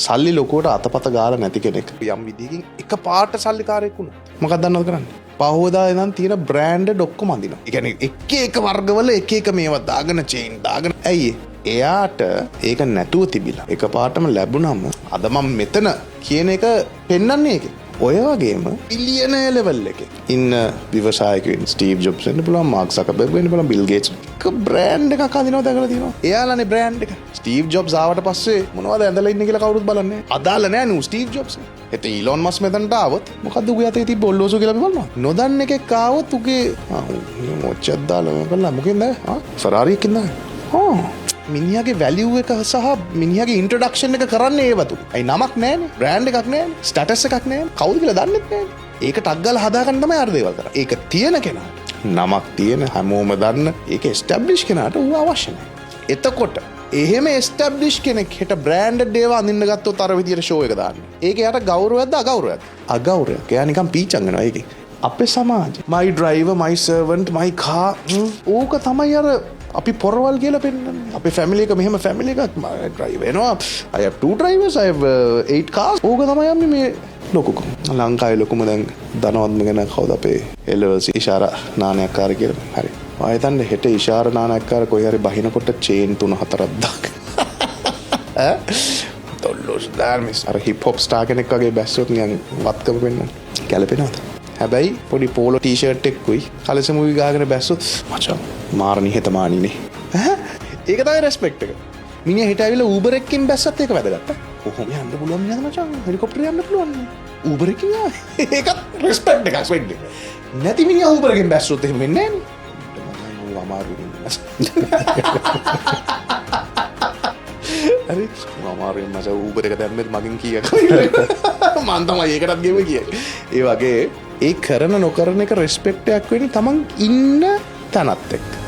සල්ලි ලොකුවට අතපත ගාලා නැති කෙනෙක් යම් විදිහකින් එක පාට සල්ලිකාරයෙක් වුණා. මොකක්ද දන්නවද කරන්නේ? පහෝදා ඉඳන් තියෙන බ්‍රෑන්ඩඩ් ඔක්කොම අඳිනවා. ඒ කියන්නේ එක වර්ගවල එක මේවා දාගෙන චේන් දාගෙන. ඇයි එයාට ඒක නැතුව තිබිලා එකපාරටම ලැබුණම අද මම මෙතන කියන එක පෙන්වන්නේ ඒකේ. ඔය වගේම බිලියනර් ලෙවල් එකේ ඉන්න ව්‍යවසායකයන් ස්ටීව් ජොබ්ස් වෙන්න පුළුවන්, මාර්ක් සකර්බර්ග් වෙන්න පුළුවන්, බිල් ගේට්ස් එක බ්‍රෑන්ඩ් එකක් අඳිනවා දැකලා තියෙනවා. එයාලානේ බ්‍රෑන්ඩ් එක. ස්ටීව් ජොබ්ස් ආවට පස්සේ මොනවද ඇඳලා ඉන්නේ කියලා කවුරුත් බලන්නේ නැහැ. අදාළ නැහැ නු ස්ටීව් ජොබ්ස්. ඒත් ඊලොන් මස්ක් මෙතනට ආවොත් මොකද්ද උගේ අතේ තිබ්බ ඔල්ලෝසු කියලා අපි බලනවා. නොදන්න එකෙක් ආවොත් උගේ මොච්චක් දාලා බලලා මොකෙන්ද? ෆෙරාරි එකකින්ද? මිනිහගේ වැලියු එක සහ මිනිහගේ ඉන්ට්‍රොඩක්ෂන් එක කරන්නේ ඒවතු. අයි නමක් නැහැනේ, බ්‍රෑන්ඩ් එකක් නැහැනේ, ස්ටේටස් එකක් නැහැනේ. කවුද කියලා දන්නෙත් නැහැනේ. ඒක ටක් ගාලා හදාගන්න තමයි අර දේවල් කරන්නේ. ඒක තියෙන කෙනාට, නමක් තියෙන හැමෝම දන්න, ඒක එස්ටැබ්ලිෂ් කෙනාට ඌ අවශ්‍ය නැහැ. එතකොට එහෙම එස්ටැබ්ලිෂ් කෙනෙක් හෙට බ්‍රෑන්ඩඩ් දේවල් අඳින්න ගත්තොත් අර විදියට ෂෝ එක දාන්න. ඒක යාට ගෞරවයක්ද අගෞරවයක්ද? අගෞරවයක්. එයා නිකන් පීචන් වෙනවා ඒකේ. අපේ සමාජය my driver, my servant, my car ඕක තමයි අර අපි පොරවල් කියලා පෙන්නන්නේ. අපේ ෆැමිලි එක මෙහෙම ෆැමිලි එකක් ඩ්‍රයිව් වෙනවා. I have 2 drivers, I have 8 cars. ඕක තමයි අපි මේ ලොකුකම. ලංකාවේ ලොකුම දැන් ධනවත්ම කෙනෙක් කවුද අපේ එල්එල්සි ඉෂාරා නානයක්කාර කියලා. හරි. මම හිතන්නේ හෙට ඉෂාරා නානයක්කාර කොහේ හරි බහිනකොට චේන් 3-4ක් දාගෙන. ඈ? තොල්ලොස් ධර්මස්. අර හිප් හොප් ස්ටාර් කෙනෙක් වගේ බැස්සොත් නිකන් වත්කම පෙන්නන්නේ. ගැලපෙනවද? හැබැයි පොඩි පෝලෝ ටී-ෂර්ට් එකකුයි කලසමුයි ගාගෙන බැස්සොත් මචං මාර නිහතමානීනේ. ඒක තමයි රෙස්පෙක්ට් එක. මිනිහා හිට ඇවිල්ලා Uber එකකින් බැස්සත් ඒක වැදගත්. කොහොම යන්න පුළුවන් නේද මචං? හෙලිකොප්ටරේ යන්න පුළුවන් නේ. Uber එකකින් ඒකත් රෙස්පෙක්ට් එකක් වෙන්නේ. නැති මිනිහා Uber එකෙන් බැස්සොත් එහෙම වෙන්නේ නැහැ නේ. අමාරුයි. හරි අමාරුවෙන් මචං Uber එක දැම්මෙත් මගෙන් කීයක් මං තමයි ඒකටත් ගෙව කියේ. ඒ වගේ ඒ කරන නොකරන එක රෙස්පෙක්ට් එකක් වෙන්නේ තමන් ඉන්න තැනත් එක්ක.